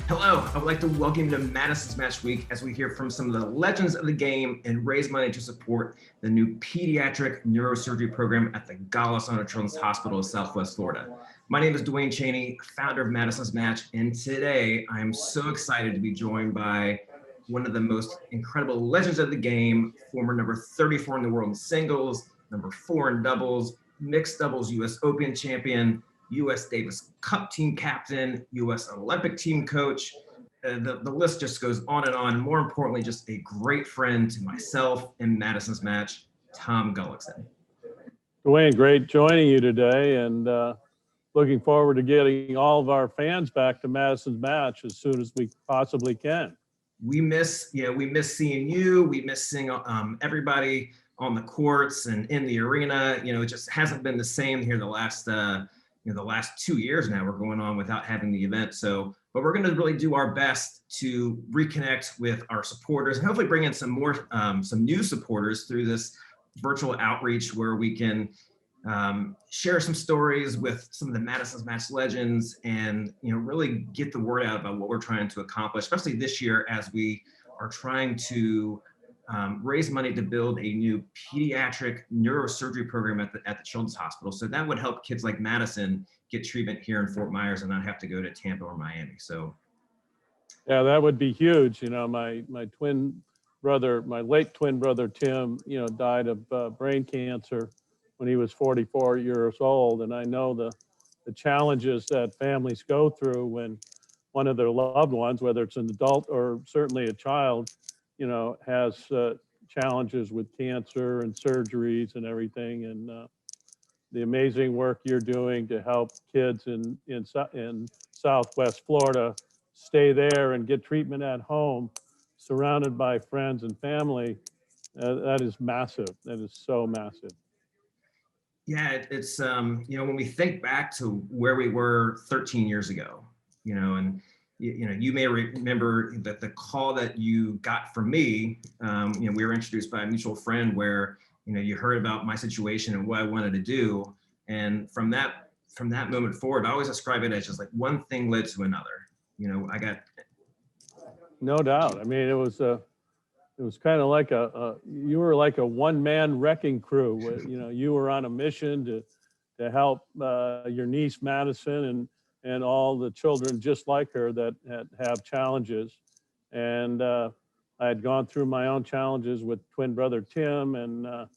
Hello, I would like to welcome you to Madison's Match Week as we hear from some of the legends of the game and raise money to support the new pediatric neurosurgery program at the Gullikson Children's Hospital of Southwest Florida. My name is Duane Chaney, founder of Madison's Match, and today I am so excited to be joined by one of the most incredible legends of the game, former number 34 in the world in singles, number 4 in doubles, mixed doubles US Open champion, U.S. Davis Cup team captain, U.S. Olympic team coach. The list just goes on and on. More importantly, just a great friend to myself and Madison's Match, Tom Gullikson. Duane, great joining you today, and looking forward to getting all of our fans back to Madison's Match as soon as we possibly can. We miss seeing you. We miss seeing everybody on the courts and in the arena. It just hasn't been the same here the last 2 years now. We're going on without having the event. But we're going to really do our best to reconnect with our supporters and hopefully bring in some new supporters through this virtual outreach where we can share some stories with some of the Madison's Match legends and really get the word out about what we're trying to accomplish, especially this year as we are trying to raise money to build a new pediatric neurosurgery program at the Children's Hospital. So that would help kids like Madison get treatment here in Fort Myers and not have to go to Tampa or Miami. So, yeah, that would be huge. My twin brother, my late twin brother Tim, died of brain cancer when he was 44 years old, and I know the challenges that families go through when one of their loved ones, whether it's an adult or certainly a child, has challenges with cancer and surgeries and everything. And the amazing work you're doing to help kids in Southwest Florida stay there and get treatment at home, surrounded by friends and family, that is massive. That is so massive. Yeah, it's when we think back to where we were 13 years ago, and you may remember that the call that you got from me, we were introduced by a mutual friend where, you heard about my situation and what I wanted to do. And from that moment forward, I always describe it as just like one thing led to another. I got. No doubt. I mean, it was kind of like you were like a one-man wrecking crew. You were on a mission to help your niece Madison and all the children just like her that have challenges. And I had gone through my own challenges with twin brother Tim, and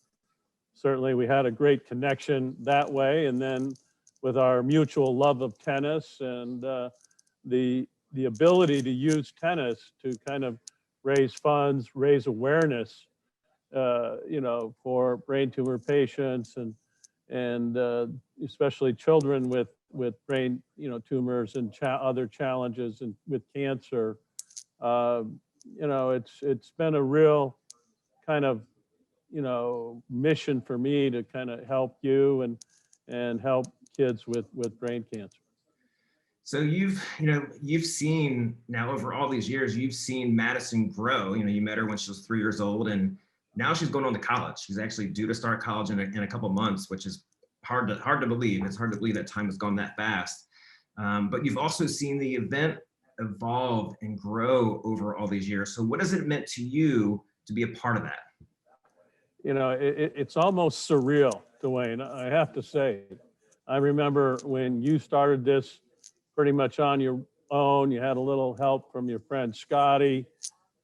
certainly we had a great connection that way. And then with our mutual love of tennis and the ability to use tennis to kind of raise funds, raise awareness, for brain tumor patients and especially children with brain, tumors and other challenges and with cancer. It's been a real kind of, mission for me to kind of help you and help kids with brain cancer. So you've seen now over all these years, you've seen Madison grow. You met her when she was 3 years old, and now she's going on to college. She's actually due to start college in a couple months, which is hard to believe. It's hard to believe that time has gone that fast. But you've also seen the event evolve and grow over all these years. So what has it meant to you to be a part of that? It's almost surreal, Duane, I have to say. I remember when you started this pretty much on your own. You had a little help from your friend Scotty,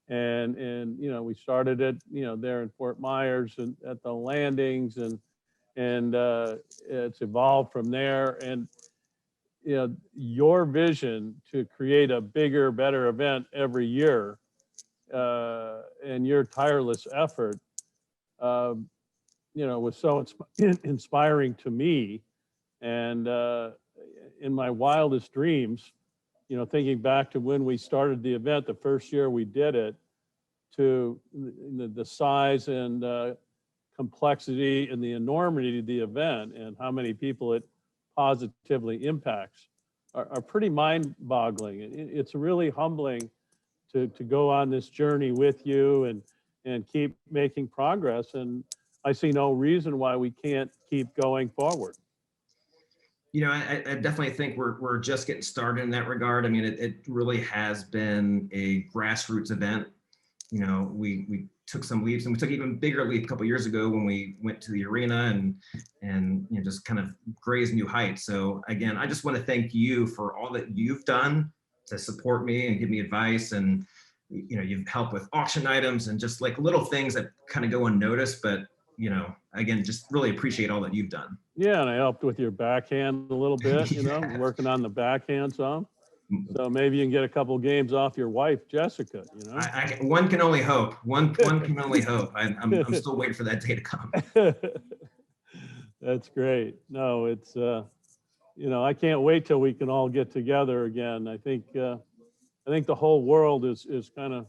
and we started it there in Fort Myers and at the landings, and it's evolved from there. And your vision to create a bigger, better event every year, and your tireless effort, was so inspiring to me. And in my wildest dreams, thinking back to when we started the event, the first year we did it, to the size and complexity and the enormity of the event and how many people it positively impacts are pretty mind-boggling. It's really humbling to go on this journey with you and keep making progress. And I see no reason why we can't keep going forward. I definitely think we're just getting started in that regard. I mean, it really has been a grassroots event. We took some leaps, and we took even bigger leap a couple years ago when we went to the arena and just kind of grazed new heights. So again, I just want to thank you for all that you've done to support me and give me advice, and you've helped with auction items and just like little things that kind of go unnoticed, but again, just really appreciate all that you've done. Yeah, and I helped with your backhand a little bit, Yeah. working on the backhand some. So maybe you can get a couple games off your wife, Jessica, One can only hope. One can only hope. I'm still waiting for that day to come. That's great. No, it's, I can't wait till we can all get together again. I think the whole world is kind of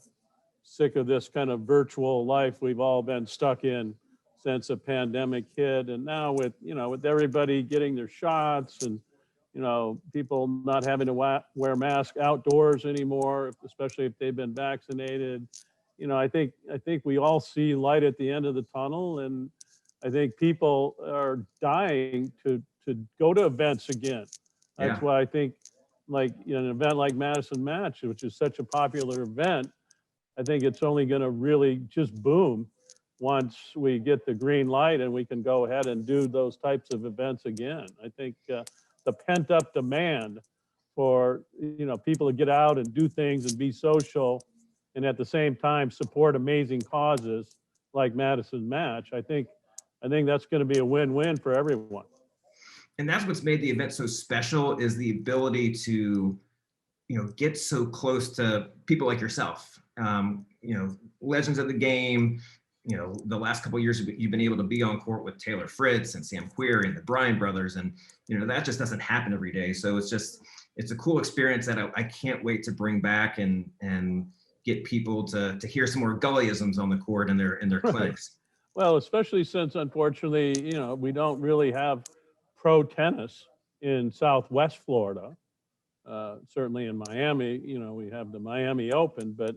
sick of this kind of virtual life we've all been stuck in since the pandemic hit. And now with everybody getting their shots and, people not having to wear masks outdoors anymore, especially if they've been vaccinated. I think we all see light at the end of the tunnel, and I think people are dying to go to events again. That's Yeah. why I think like an event like Madison Match, which is such a popular event, I think it's only going to really just boom once we get the green light and we can go ahead and do those types of events again. I think the pent up demand for people to get out and do things and be social, and at the same time support amazing causes like Madison Match. I think that's going to be a win-win for everyone. And that's what's made the event so special, is the ability to get so close to people like yourself, legends of the game. The last couple of years you've been able to be on court with Taylor Fritz and Sam Querrey and the Bryan brothers, and that just doesn't happen every day. So it's a cool experience that I can't wait to bring back and get people to hear some more Gullyisms on the court in their clinics. Well, especially since unfortunately, we don't really have pro tennis in Southwest Florida. Certainly in Miami, we have the Miami Open, but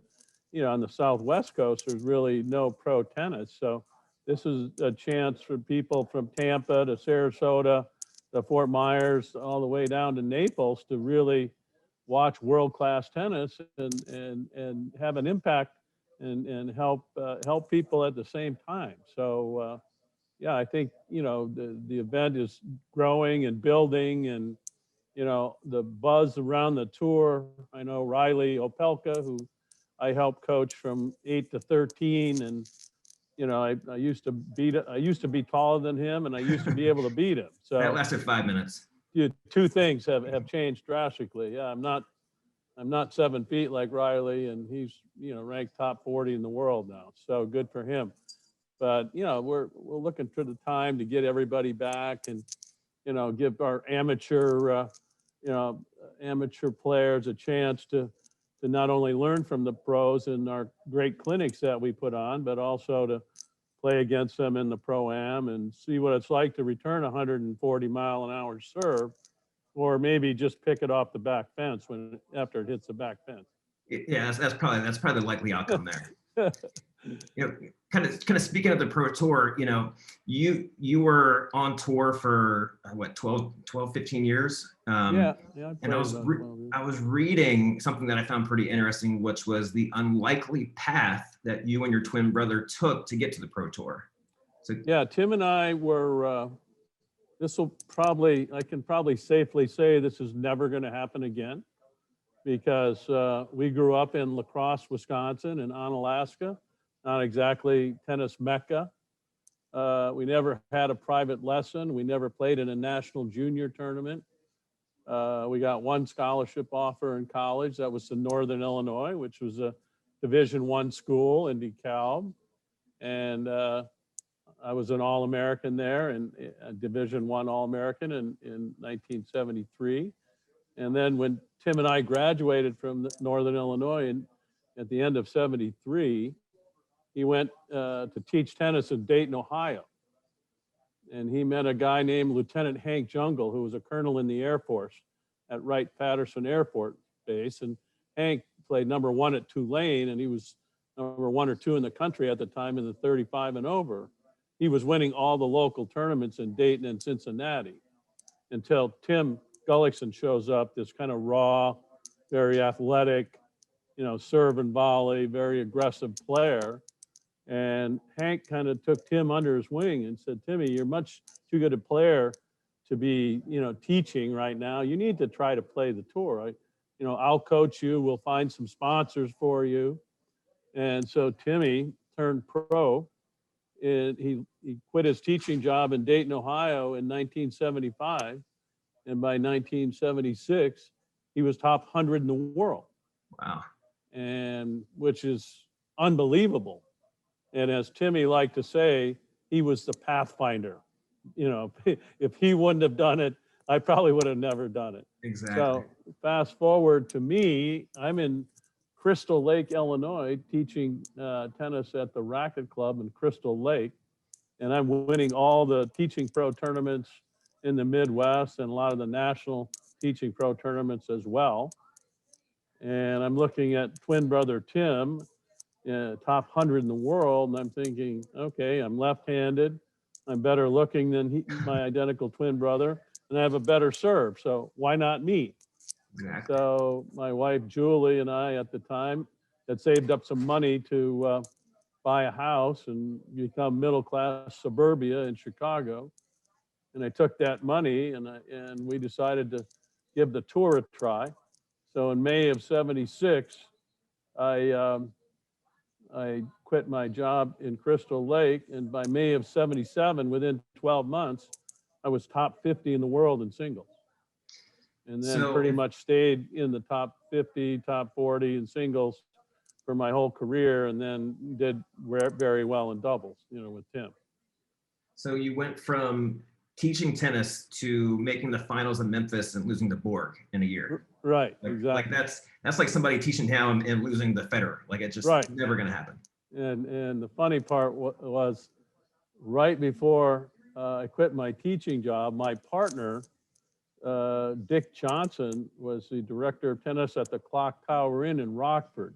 on the Southwest coast, there's really no pro tennis. So this is a chance for people from Tampa to Sarasota to Fort Myers, all the way down to Naples, to really watch world-class tennis and have an impact and help people at the same time. So yeah, I think the event is growing and building, and the buzz around the tour. I know Riley Opelka, who I helped coach from 8 to 13, and I used to be taller than him, and I used to be able to beat him. So that lasted 5 minutes. Two things have changed drastically. Yeah, I'm not 7 feet like Riley, and he's ranked top 40 in the world now. So good for him. But we're looking for the time to get everybody back and give our amateur players a chance to not only learn from the pros in our great clinics that we put on, but also to play against them in the pro-am and see what it's like to return 140-mile-an-hour serve, or maybe just pick it off the back fence after it hits the back fence. Yeah, that's probably the likely outcome there. Kind of speaking of the pro tour, you were on tour for what, 12, 15 years. Yeah. And I was reading something that I found pretty interesting, which was the unlikely path that you and your twin brother took to get to the pro tour. So yeah, Tim and I were, I can probably safely say this is never going to happen again, because we grew up in La Crosse, Wisconsin, and Onalaska, not exactly tennis mecca. We never had a private lesson. We never played in a national junior tournament. We got one scholarship offer in college. That was to Northern Illinois, which was a Division I school in DeKalb. And I was an All-American there, and a Division I All-American in 1973. And then when Tim and I graduated from Northern Illinois at the end of 73, he went to teach tennis in Dayton, Ohio. And he met a guy named Lieutenant Hank Jungle, who was a colonel in the Air Force at Wright-Patterson Air Force Base. And Hank played number 1 at Tulane, and he was number 1 or 2 in the country at the time in the 35 and over. He was winning all the local tournaments in Dayton and Cincinnati. until Tim Gullikson shows up, this kind of raw, very athletic, serve and volley, very aggressive player. And Hank kind of took Tim under his wing and said, Timmy, you're much too good a player to be, teaching right now. You need to try to play the tour. I'll coach you. We'll find some sponsors for you. And so Timmy turned pro. And he quit his teaching job in Dayton, Ohio in 1975. And by 1976, he was top 100 in the world. Wow. And which is unbelievable. And as Timmy liked to say, he was the pathfinder. If he wouldn't have done it, I probably would have never done it. Exactly. So fast forward to me, I'm in Crystal Lake, Illinois, teaching tennis at the Racket Club in Crystal Lake. And I'm winning all the teaching pro tournaments in the Midwest and a lot of the national teaching pro tournaments as well. And I'm looking at twin brother Tim, top 100 in the world. And I'm thinking, okay, I'm left-handed. I'm better looking than my identical twin brother, and I have a better serve. So why not me? Exactly. So my wife, Julie, and I at the time had saved up some money to buy a house and become middle-class suburbia in Chicago. And I took that money and we decided to give the tour a try. So in May of '76, I quit my job in Crystal Lake, and by May of '77, within 12 months, I was top 50 in the world in singles. And then pretty much stayed in the top 50, top 40 in singles for my whole career, and then did very well in doubles, with Tim. So you went from teaching tennis to making the finals in Memphis and losing to Borg in a year. Right, exactly. Like that's like somebody teaching now and losing the Federer. Like it's just never going to happen. And the funny part was right before I quit my teaching job, my partner, Dick Johnson, was the director of tennis at the Clock Tower Inn in Rockford.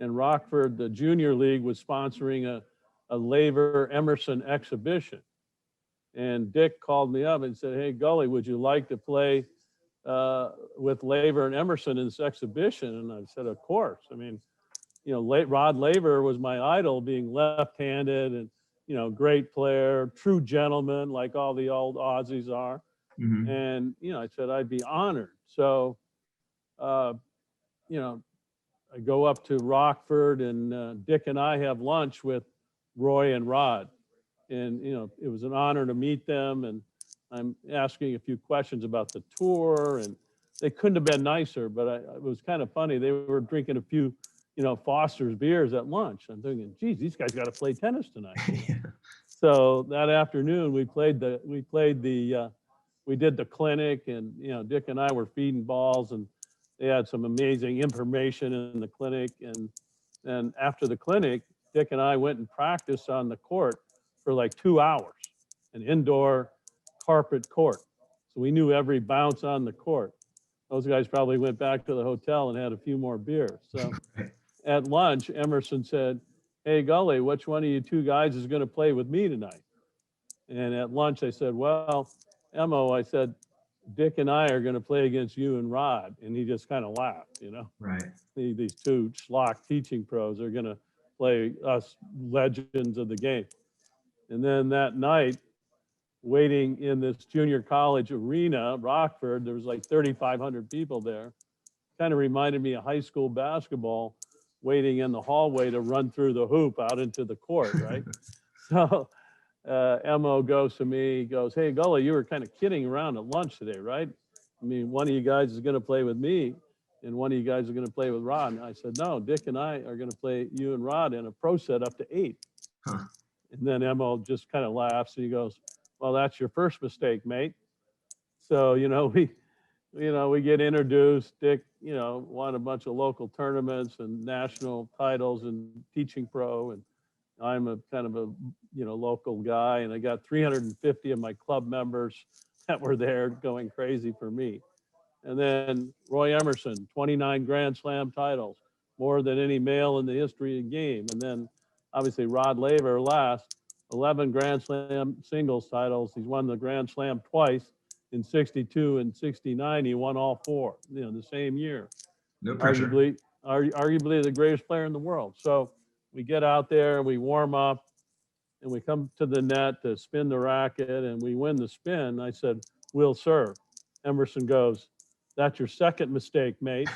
And Rockford, the junior league, was sponsoring a Laver Emerson exhibition. And Dick called me up and said, hey, Gully, would you like to play with Laver and Emerson in this exhibition? And I said, of course. I mean, Rod Laver was my idol, being left-handed and, great player, true gentleman, like all the old Aussies are. Mm-hmm. And, I said, I'd be honored. So, I go up to Rockford, and Dick and I have lunch with Roy and Rod. And, it was an honor to meet them. And I'm asking a few questions about the tour, and they couldn't have been nicer, but it was kind of funny. They were drinking a few, Foster's beers at lunch. I'm thinking, geez, these guys got to play tennis tonight. Yeah. So that afternoon we did the clinic, and, Dick and I were feeding balls, and they had some amazing information in the clinic. And after the clinic, Dick and I went and practiced on the court for like 2 hours, an indoor carpet court. So we knew every bounce on the court. Those guys probably went back to the hotel and had a few more beers. So at lunch, Emerson said, hey, Gully, which one of you two guys is going to play with me tonight? And at lunch, I said, well, Emo, I said, Dick and I are going to play against you and Rod. And he just kind of laughed, Right. These two schlock teaching pros are going to play us legends of the game. And then that night, waiting in this junior college arena, Rockford, there was like 3,500 people there. Kind of reminded me of high school basketball, waiting in the hallway to run through the hoop out into the court, right? So Emo goes to me, goes, hey, Gully, you were kind of kidding around at lunch today, right? I mean, one of you guys is going to play with me, and one of you guys is going to play with Rod. And I said, no, Dick and I are going to play you and Rod in a pro set up to 8. Huh. And then Emo just kind of laughs, and he goes, well, that's your first mistake, mate. So, we get introduced. Dick, won a bunch of local tournaments and national titles and teaching pro. And I'm a kind of a, local guy. And I got 350 of my club members that were there going crazy for me. And then Roy Emerson, 29 Grand Slam titles, more than any male in the history of the game. And then obviously Rod Laver last, 11 Grand Slam singles titles. He's won the Grand Slam twice. in 62 and 69, he won all four, the same year. No pressure. Arguably the greatest player in the world. So we get out there, we warm up, and we come to the net to spin the racket, and we win the spin. I said, "We'll serve." Emerson goes, "That's your second mistake, mate."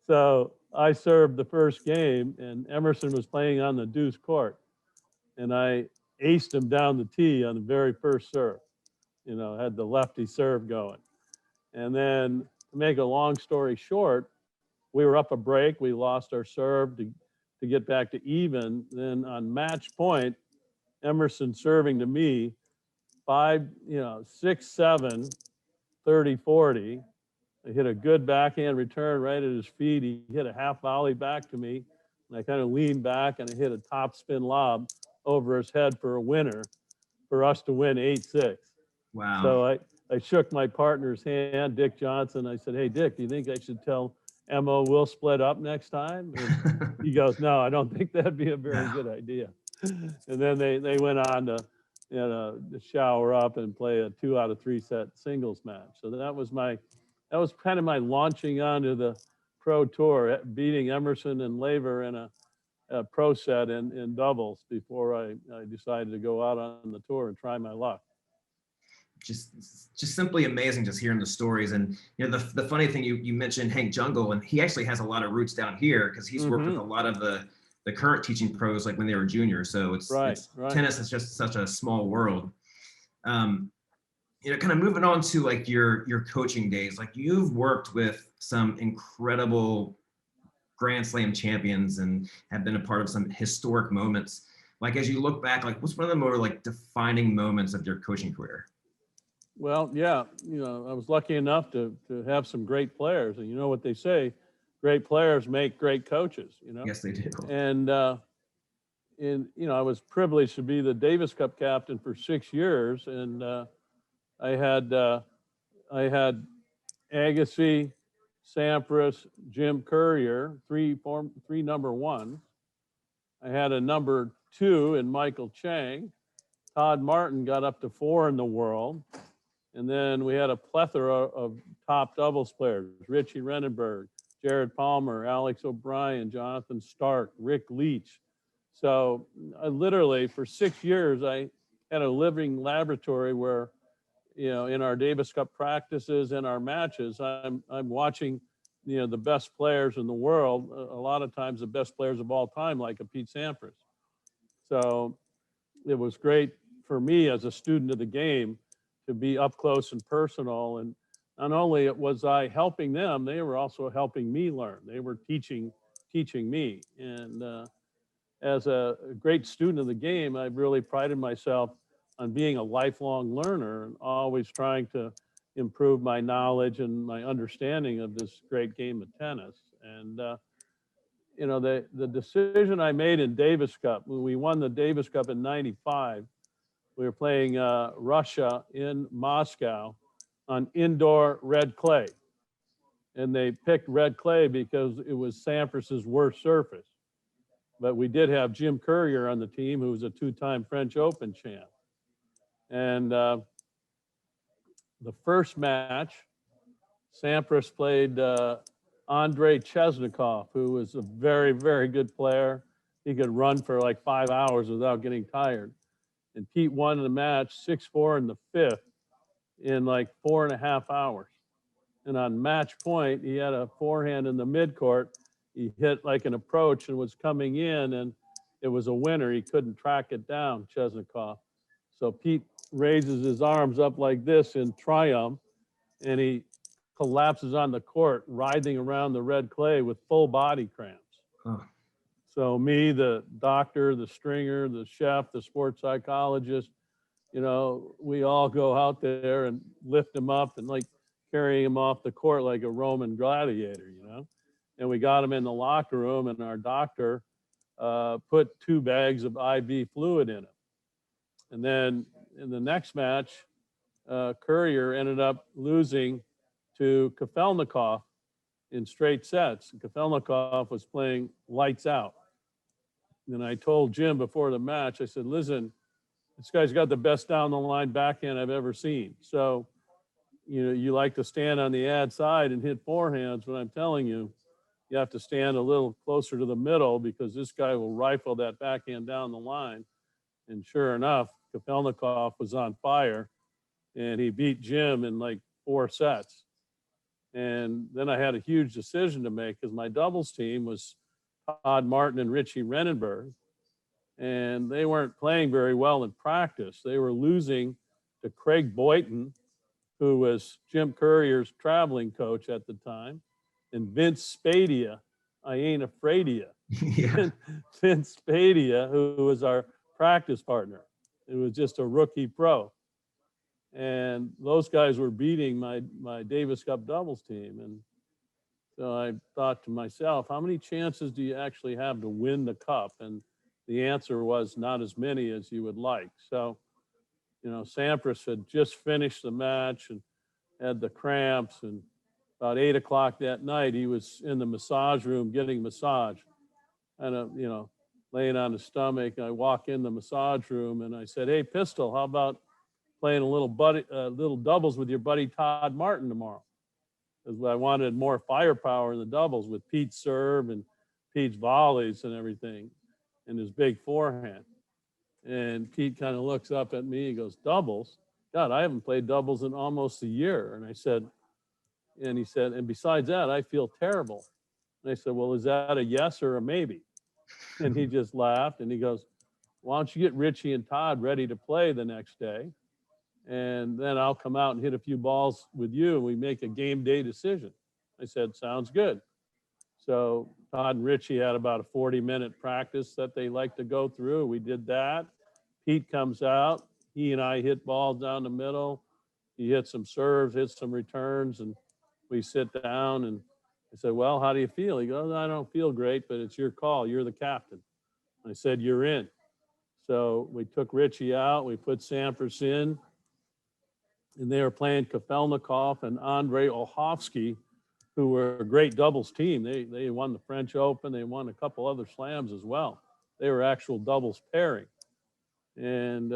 So I served the first game, and Emerson was playing on the deuce court, and I aced him down the tee on the very first serve. Had the lefty serve going. And then, to make a long story short, we were up a break. We lost our serve to get back to even. Then on match point, Emerson serving to me, 6, 7, 30, 40. I hit a good backhand return right at his feet. He hit a half volley back to me. And I kind of leaned back and I hit a top spin lob over his head for a winner for us to win 8-6. Wow. So I shook my partner's hand, Dick Johnson. I said, "Hey, Dick, do you think I should tell Emmo we'll split up next time?" And he goes, "No, I don't think that'd be a very good idea." And then they went on to shower up and play a 2 out of 3 set singles match. So that was kind of my launching onto the pro tour, beating Emerson and Laver in a pro set in doubles before I decided to go out on the tour and try my luck. Just simply amazing just hearing the stories. And the funny thing, you mentioned Hank Jungle, and he actually has a lot of roots down here because he's worked with a lot of the current teaching pros like when they were juniors. So it's tennis is just such a small world. Kind of moving on to like your coaching days, like you've worked with some incredible Grand Slam champions and have been a part of some historic moments. Like as you look back, like what's one of the more like defining moments of your coaching career? Well, yeah, I was lucky enough to have some great players, and you know what they say, great players make great coaches. Yes, they do. And I was privileged to be the Davis Cup captain for 6 years, and I had Agassi, Sampras, Jim Courier, three number ones. I had a number 2 in Michael Chang. Todd Martin got up to 4 in the world. And then we had a plethora of top doubles players: Richie Renenberg, Jared Palmer, Alex O'Brien, Jonathan Stark, Rick Leach. So I literally, for 6 years, I had a living laboratory where, in our Davis Cup practices and our matches, I'm watching, the best players in the world, a lot of times the best players of all time, like a Pete Sampras. So it was great for me as a student of the game to be up close and personal. And not only was I helping them, they were also helping me learn. They were teaching me. And as a great student of the game, I've really prided myself on being a lifelong learner and always trying to improve my knowledge and my understanding of this great game of tennis. And the decision I made in Davis Cup, when we won the Davis Cup in '95, we were playing Russia in Moscow on indoor red clay. And they picked red clay because it was Sampras's worst surface. But we did have Jim Courier on the team, who was a 2-time French Open champ. And the first match, Sampras played Andrei Chesnikov, who was a very, very good player. He could run for like 5 hours without getting tired. And Pete won the match 6-4 in the 5th in like 4.5 hours. And on match point, he had a forehand in the midcourt. He hit like an approach and was coming in, and it was a winner. He couldn't track it down, Chesnikov. So Pete raises his arms up like this in triumph, and he collapses on the court, writhing around the red clay with full body cramps. Huh. So me, the doctor, the stringer, the chef, the sports psychologist, we all go out there and lift him up and like carry him off the court like a Roman gladiator, And we got him in the locker room, and our doctor put 2 bags of IV fluid in him. And then in the next match, Courier ended up losing to Kafelnikov in straight sets. Kafelnikov was playing lights out. And I told Jim before the match, I said, listen, this guy's got the best down the line backhand I've ever seen. So, you know, you like to stand on the ad side and hit forehands, but I'm telling you, you have to stand a little closer to the middle because this guy will rifle that backhand down the line. And sure enough, Kapelnikov was on fire and he beat Jim in like 4 sets. And then I had a huge decision to make because my doubles team was Todd Martin and Richie Renenberg. And they weren't playing very well in practice. They were losing to Craig Boyton, who was Jim Courier's traveling coach at the time, and Vince Spadia. I ain't afraid of you. Yeah. Vince Spadia, who was our practice partner. It was just a rookie pro. And those guys were beating my Davis Cup doubles team. And so I thought to myself, how many chances do you actually have to win the cup? And the answer was not as many as you would like. So, you know, Sampras had just finished the match and had the cramps. And about 8 o'clock that night, he was in the massage room getting massage. And, you know, laying on his stomach. I walk in the massage room and I said, hey, Pistol, how about playing a little doubles with your buddy Todd Martin tomorrow? Because I wanted more firepower in the doubles with Pete's serve and Pete's volleys and everything and his big forehand. And Pete kind of looks up at me. He goes, doubles? God, I haven't played doubles in almost a year. And I said, and he said, and besides that, I feel terrible. And I said, well, is that a yes or a maybe? And he just laughed and he goes, why don't you get Richie and Todd ready to play the next day? And then I'll come out and hit a few balls with you and we make a game day decision. I said, sounds good. So Todd and Richie had about a 40-minute practice that they like to go through. We did that. Pete comes out. He and I hit balls down the middle. He hit some serves, hit some returns, and we sit down and I said, well, how do you feel? He goes, I don't feel great, but it's your call. You're the captain. I said, you're in. So we took Richie out. We put Sampras in. And they were playing Kafelnikov and Andre Olhovsky, who were a great doubles team. They won the French Open. They won a couple other slams as well. They were actual doubles pairing. And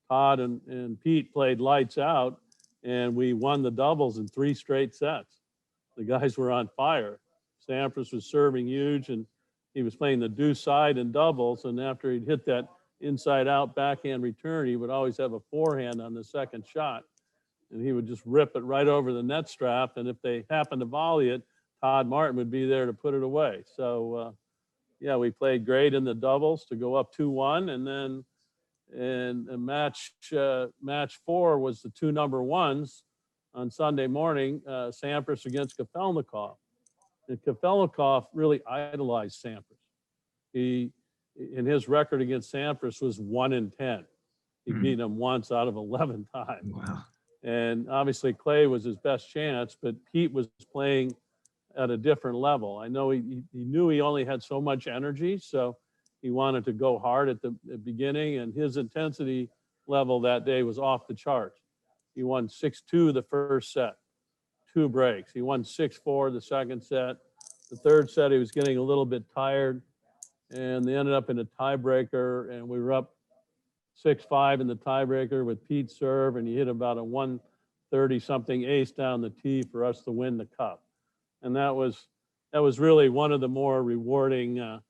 Todd and Pete played lights out, and we won the doubles in 3 straight sets. The guys were on fire. Sampras was serving huge, and he was playing the deuce side in doubles. And after he'd hit that inside out backhand return, he would always have a forehand on the second shot. And he would just rip it right over the net strap. And if they happened to volley it, Todd Martin would be there to put it away. So, yeah, we played great in the doubles to go up 2-1. And then in match 4 was the 2 number ones on Sunday morning, Sampras against Kafelnikov. And Kafelnikov really idolized Sampras. In his record against Sampras was 1-10. He beat him once out of 11 times. Wow. And obviously Clay was his best chance, but Pete was playing at a different level. I know he knew he only had so much energy, so he wanted to go hard at the beginning, and his intensity level that day was off the charts. He won 6-2 the first set, 2 breaks. He won 6-4 the second set. The third set, he was getting a little bit tired, and they ended up in a tiebreaker, and we were up 6-5 in the tiebreaker with Pete's serve, and he hit about a 130-something ace down the tee for us to win the cup. And that was really one of the more rewarding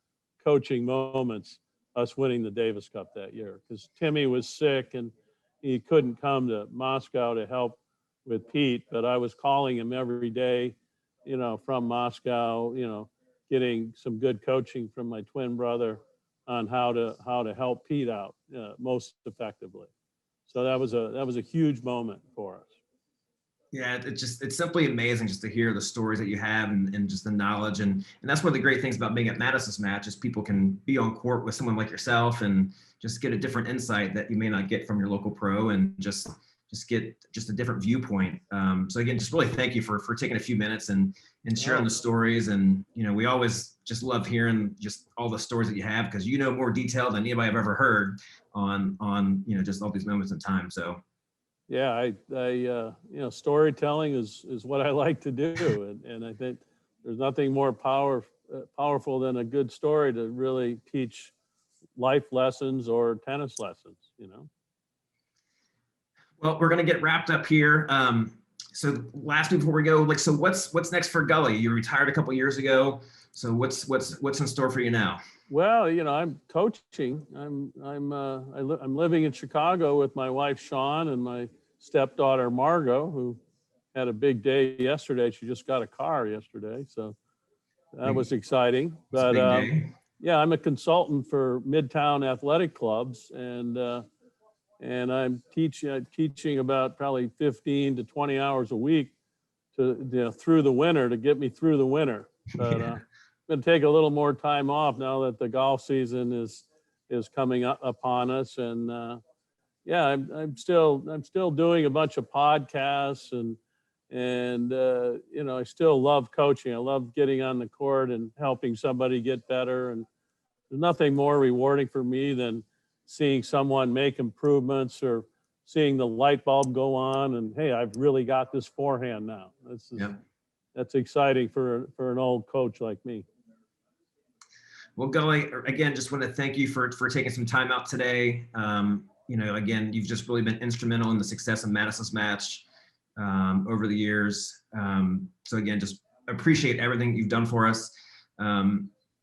coaching moments, us winning the Davis Cup that year, because Timmy was sick and he couldn't come to Moscow to help with Pete, but I was calling him every day, you know, from Moscow, you know, getting some good coaching from my twin brother on how to help Pete out most effectively. So that was a huge moment for us. Yeah, it's simply amazing just to hear the stories that you have and just the knowledge. And that's one of the great things about being at Madison's match is people can be on court with someone like yourself and just get a different insight that you may not get from your local pro and just get just a different viewpoint. So again, just really thank you for taking a few minutes and sharing the stories. And, you know, we always just love hearing just all the stories that you have because you know more detail than anybody I've ever heard on, you know, just all these moments in time. So. Yeah, I you know, storytelling is what I like to do. And I think there's nothing more powerful than a good story to really teach life lessons or tennis lessons, you know? Well, we're going to get wrapped up here. So last before we go, so what's next for Gully? You retired a couple years ago. So what's in store for you now? Well, I'm coaching. I'm living in Chicago with my wife Sean and my stepdaughter Margot, who had a big day yesterday. She just got a car yesterday, so that was exciting. But yeah, I'm a consultant for Midtown athletic clubs, and I'm teaching about probably 15 to 20 hours a week to through the winter to get me through the winter. But I'm going to take a little more time off now that the golf season is coming up upon us, and yeah, I'm still doing a bunch of podcasts, and I still love coaching. I love getting on the court and helping somebody get better, and there's nothing more rewarding for me than seeing someone make improvements or seeing the light bulb go on and, hey, I've really got this forehand now. That's exciting for an old coach like me. Well, Gully, again, just want to thank you for taking some time out today. Again, you've just really been instrumental in the success of Madison's match over the years. So again, just appreciate everything you've done for us.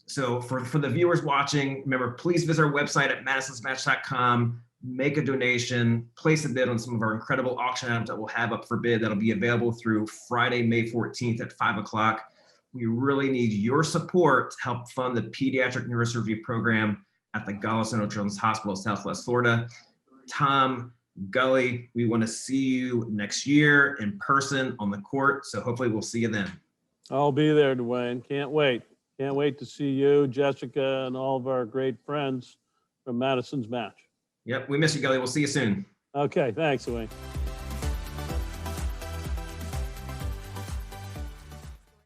So for the viewers watching, remember, please visit our website at madisonsmatch.com, make a donation, place a bid on some of our incredible auction items that we'll have up for bid that'll be available through Friday, May 14th at 5 o'clock. We really need your support to help fund the pediatric neurosurgery program at the Gullikson Children's Hospital, Southwest Florida. Tom, Gully, we want to see you next year in person on the court. So hopefully we'll see you then. I'll be there, Duane. Can't wait. Can't wait to see you, Jessica, and all of our great friends from Madison's match. Yep, we miss you, Gully. We'll see you soon. Okay, thanks, Duane.